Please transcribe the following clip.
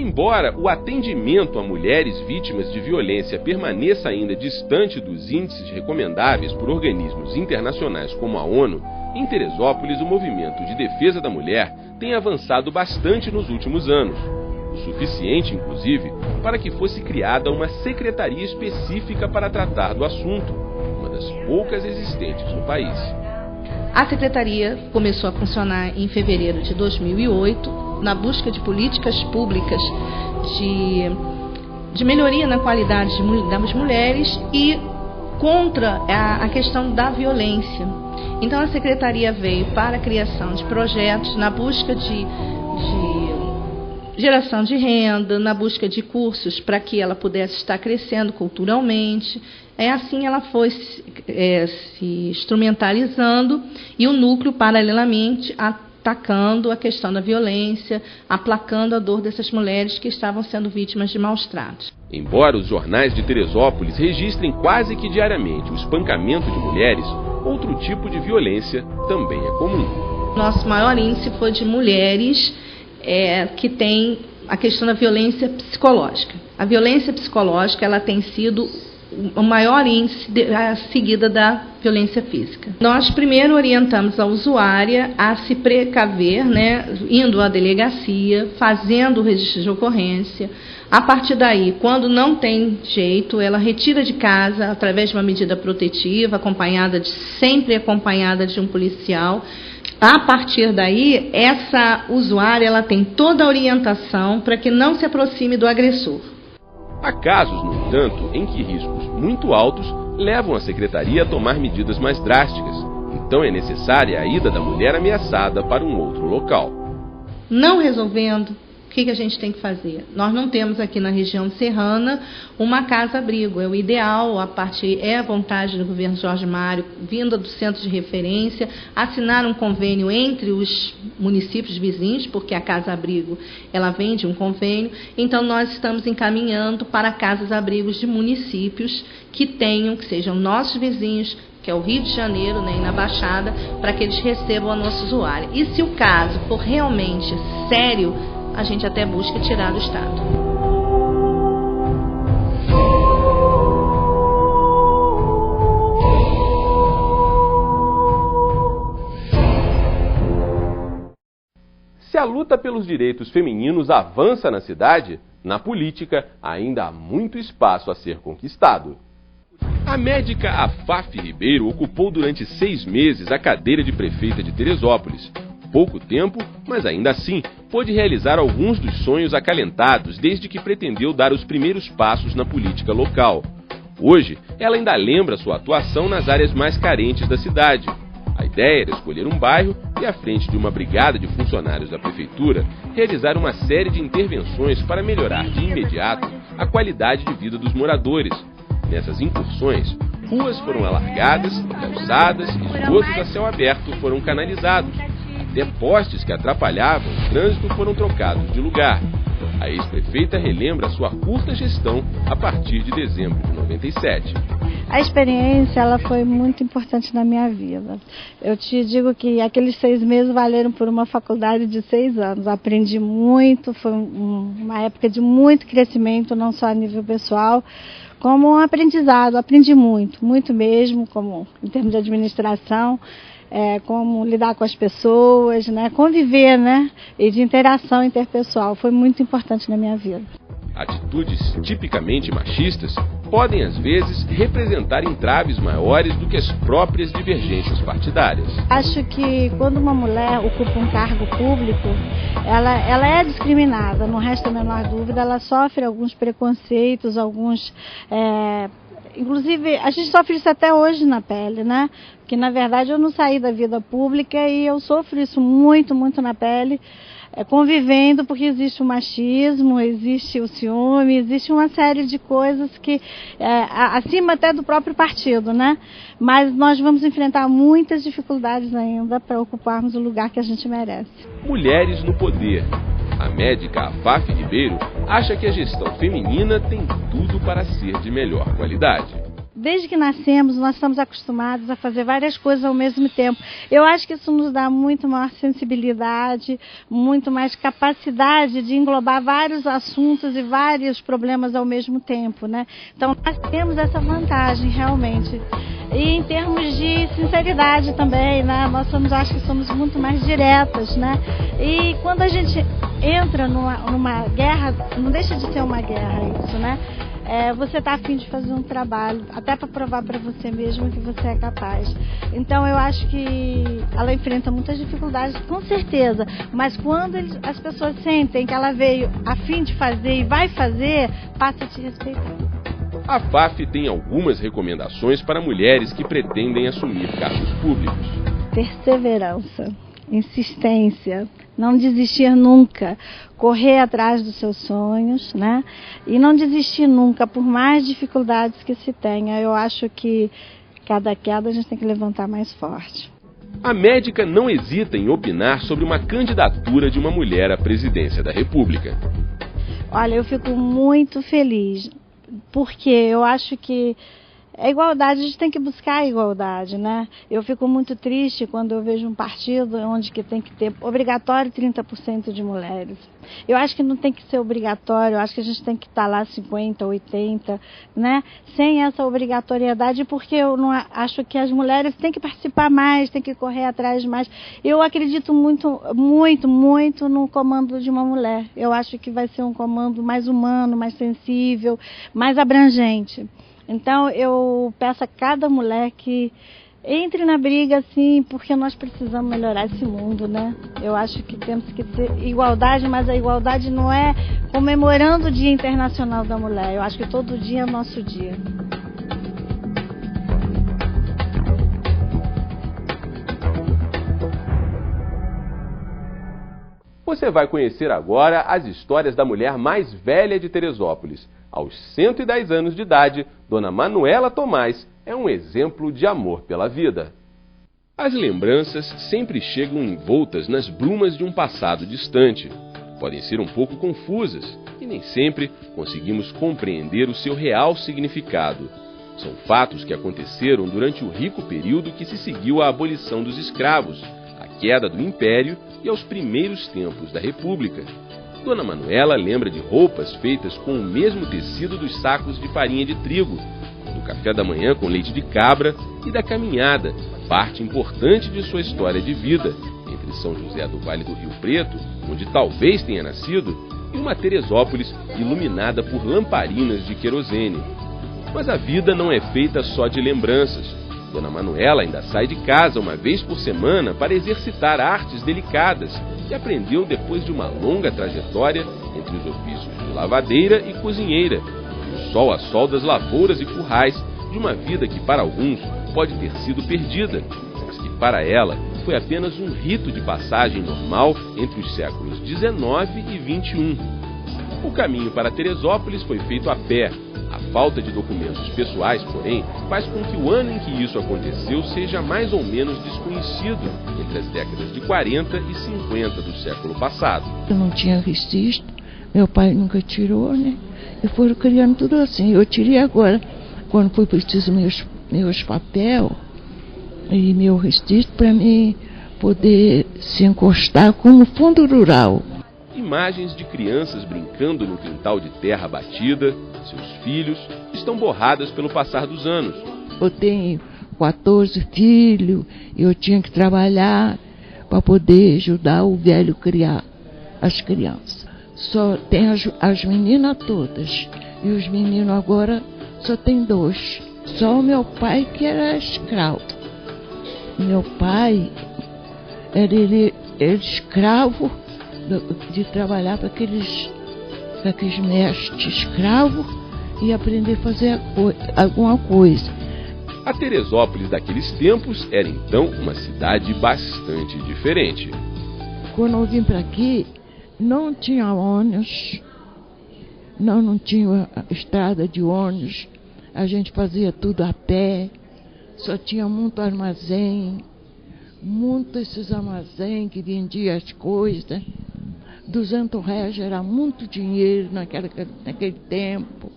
Embora o atendimento a mulheres vítimas de violência permaneça ainda distante dos índices recomendáveis por organismos internacionais como a ONU, em Teresópolis o movimento de defesa da mulher tem avançado bastante nos últimos anos. O suficiente, inclusive, para que fosse criada uma secretaria específica para tratar do assunto, uma das poucas existentes no país. A secretaria começou a funcionar em fevereiro de 2008, na busca de políticas públicas de melhoria na qualidade das mulheres e contra a questão da violência. Então a secretaria veio para a criação de projetos na busca de geração de renda, na busca de cursos para que ela pudesse estar crescendo culturalmente. Assim ela foi se instrumentalizando e o núcleo, paralelamente, atacando a questão da violência, aplacando a dor dessas mulheres que estavam sendo vítimas de maus tratos. Embora os jornais de Teresópolis registrem quase que diariamente o espancamento de mulheres, outro tipo de violência também é comum. Nosso maior índice foi de mulheres que têm a questão da violência psicológica. A violência psicológica ela tem sido o maior índice seguida da violência física. Nós primeiro orientamos a usuária a se precaver, indo à delegacia, fazendo o registro de ocorrência. A partir daí, quando não tem jeito, ela retira de casa através de uma medida protetiva, sempre acompanhada de um policial. A partir daí, essa usuária ela tem toda a orientação para que não se aproxime do agressor. Há casos, no entanto, em que riscos muito altos levam a secretaria a tomar medidas mais drásticas. Então é necessária a ida da mulher ameaçada para um outro local. Não resolvendo, o que a gente tem que fazer? Nós não temos aqui na região serrana uma casa-abrigo. É o ideal, é a vontade do governo Jorge Mário, vinda do centro de referência, assinar um convênio entre os municípios vizinhos, porque a casa-abrigo ela vem de um convênio. Então nós estamos encaminhando para casas-abrigos de municípios que sejam nossos vizinhos, que é o Rio de Janeiro, e na Baixada, para que eles recebam a nossa usuária. E se o caso for realmente sério, a gente até busca tirar do estado. Se a luta pelos direitos femininos avança na cidade, na política ainda há muito espaço a ser conquistado. A médica Afaf Ribeiro ocupou durante 6 meses a cadeira de prefeita de Teresópolis. Pouco tempo, mas ainda assim, pôde realizar alguns dos sonhos acalentados desde que pretendeu dar os primeiros passos na política local. Hoje, ela ainda lembra sua atuação nas áreas mais carentes da cidade. A ideia era escolher um bairro e, à frente de uma brigada de funcionários da prefeitura, realizar uma série de intervenções para melhorar de imediato a qualidade de vida dos moradores. Nessas incursões, ruas foram alargadas, calçadas e esgotos a céu aberto foram canalizados. Até postes que atrapalhavam o trânsito foram trocados de lugar. A ex-prefeita relembra sua curta gestão a partir de dezembro de 97. A experiência ela foi muito importante na minha vida. Eu te digo que aqueles 6 meses valeram por uma faculdade de 6 anos. Aprendi muito, foi uma época de muito crescimento, não só a nível pessoal, como um aprendizado. Aprendi muito, muito mesmo, como em termos de administração. Como lidar com as pessoas, conviver, e de interação interpessoal. Foi muito importante na minha vida. Atitudes tipicamente machistas podem, às vezes, representar entraves maiores do que as próprias divergências partidárias. Acho que quando uma mulher ocupa um cargo público, ela é discriminada, não resta a menor dúvida, ela sofre alguns preconceitos, inclusive, a gente sofre isso até hoje na pele, Porque, na verdade, eu não saí da vida pública e eu sofro isso muito, muito na pele, convivendo, porque existe o machismo, existe o ciúme, existe uma série de coisas que, acima até do próprio partido, Mas nós vamos enfrentar muitas dificuldades ainda para ocuparmos o lugar que a gente merece. Mulheres no poder. A médica Afaf Ribeiro acha que a gestão feminina tem tudo para ser de melhor qualidade. desde que nascemos, nós estamos acostumados a fazer várias coisas ao mesmo tempo. Eu acho que isso nos dá muito maior sensibilidade, muito mais capacidade de englobar vários assuntos e vários problemas ao mesmo tempo, né? Então, nós temos essa vantagem, realmente. E em termos de sinceridade também, né? Nós acho que somos muito mais diretas, né? E quando a gente entra numa guerra, não deixa de ser uma guerra isso, né? Você está a fim de fazer um trabalho, até para provar para você mesmo que você é capaz. Então eu acho que ela enfrenta muitas dificuldades, com certeza, mas quando as pessoas sentem que ela veio a fim de fazer e vai fazer, passa a te respeitar. A FAF tem algumas recomendações para mulheres que pretendem assumir cargos públicos. Perseverança, insistência, não desistir nunca, correr atrás dos seus sonhos, né? E não desistir nunca, por mais dificuldades que se tenha. Eu acho que cada queda a gente tem que levantar mais forte. A médica não hesita em opinar sobre uma candidatura de uma mulher à presidência da República. Olha, eu fico muito feliz, porque eu acho que a igualdade, a gente tem que buscar a igualdade, né? Eu fico muito triste quando eu vejo um partido onde que tem que ter obrigatório 30% de mulheres. Eu acho que não tem que ser obrigatório, eu acho que a gente tem que estar lá 50, 80, né? Sem essa obrigatoriedade, porque eu não acho que as mulheres têm que participar mais, têm que correr atrás mais. Eu acredito muito, muito, muito no comando de uma mulher. Eu acho que vai ser um comando mais humano, mais sensível, mais abrangente. Então, eu peço a cada mulher que entre na briga, sim, porque nós precisamos melhorar esse mundo, né? Eu acho que temos que ter igualdade, mas a igualdade não é comemorando o Dia Internacional da Mulher. Eu acho que todo dia é o nosso dia. Você vai conhecer agora as histórias da mulher mais velha de Teresópolis. Aos 110 anos de idade, Dona Manuela Tomás é um exemplo de amor pela vida. As lembranças sempre chegam envoltas nas brumas de um passado distante. Podem ser um pouco confusas e nem sempre conseguimos compreender o seu real significado. São fatos que aconteceram durante o rico período que se seguiu à abolição dos escravos, à queda do Império e aos primeiros tempos da República. Dona Manuela lembra de roupas feitas com o mesmo tecido dos sacos de farinha de trigo, do café da manhã com leite de cabra e da caminhada, parte importante de sua história de vida, entre São José do Vale do Rio Preto, onde talvez tenha nascido, e uma Teresópolis iluminada por lamparinas de querosene. Mas a vida não é feita só de lembranças. Dona Manuela ainda sai de casa uma vez por semana para exercitar artes delicadas que aprendeu depois de uma longa trajetória entre os ofícios de lavadeira e cozinheira, do sol a sol das lavouras e currais, de uma vida que para alguns pode ter sido perdida, mas que para ela foi apenas um rito de passagem normal entre os séculos XIX e XXI. O caminho para Teresópolis foi feito a pé. A falta de documentos pessoais, porém, faz com que o ano em que isso aconteceu seja mais ou menos desconhecido entre as décadas de 40 e 50 do século passado. Eu não tinha registro, meu pai nunca tirou, né? E foram criando tudo assim. Eu tirei agora, quando foi preciso meus papéis e meu registro para mim poder se encostar como fundo rural. Imagens de crianças brincando no quintal de terra batida, seus filhos, estão borradas pelo passar dos anos. Eu tenho 14 filhos, eu tinha que trabalhar para poder ajudar o velho a criar as crianças. Só tem as meninas todas, e os meninos agora só tem 2. Só o meu pai que era escravo. Meu pai era escravo de trabalhar para aqueles mestres escravos e aprender a fazer alguma coisa. A Teresópolis daqueles tempos era então uma cidade bastante diferente. Quando eu vim para aqui, não tinha ônibus, não tinha estrada de ônibus, a gente fazia tudo a pé, só tinha muito armazém, esses armazéns que vendiam as coisas. R$200 era muito dinheiro naquele tempo.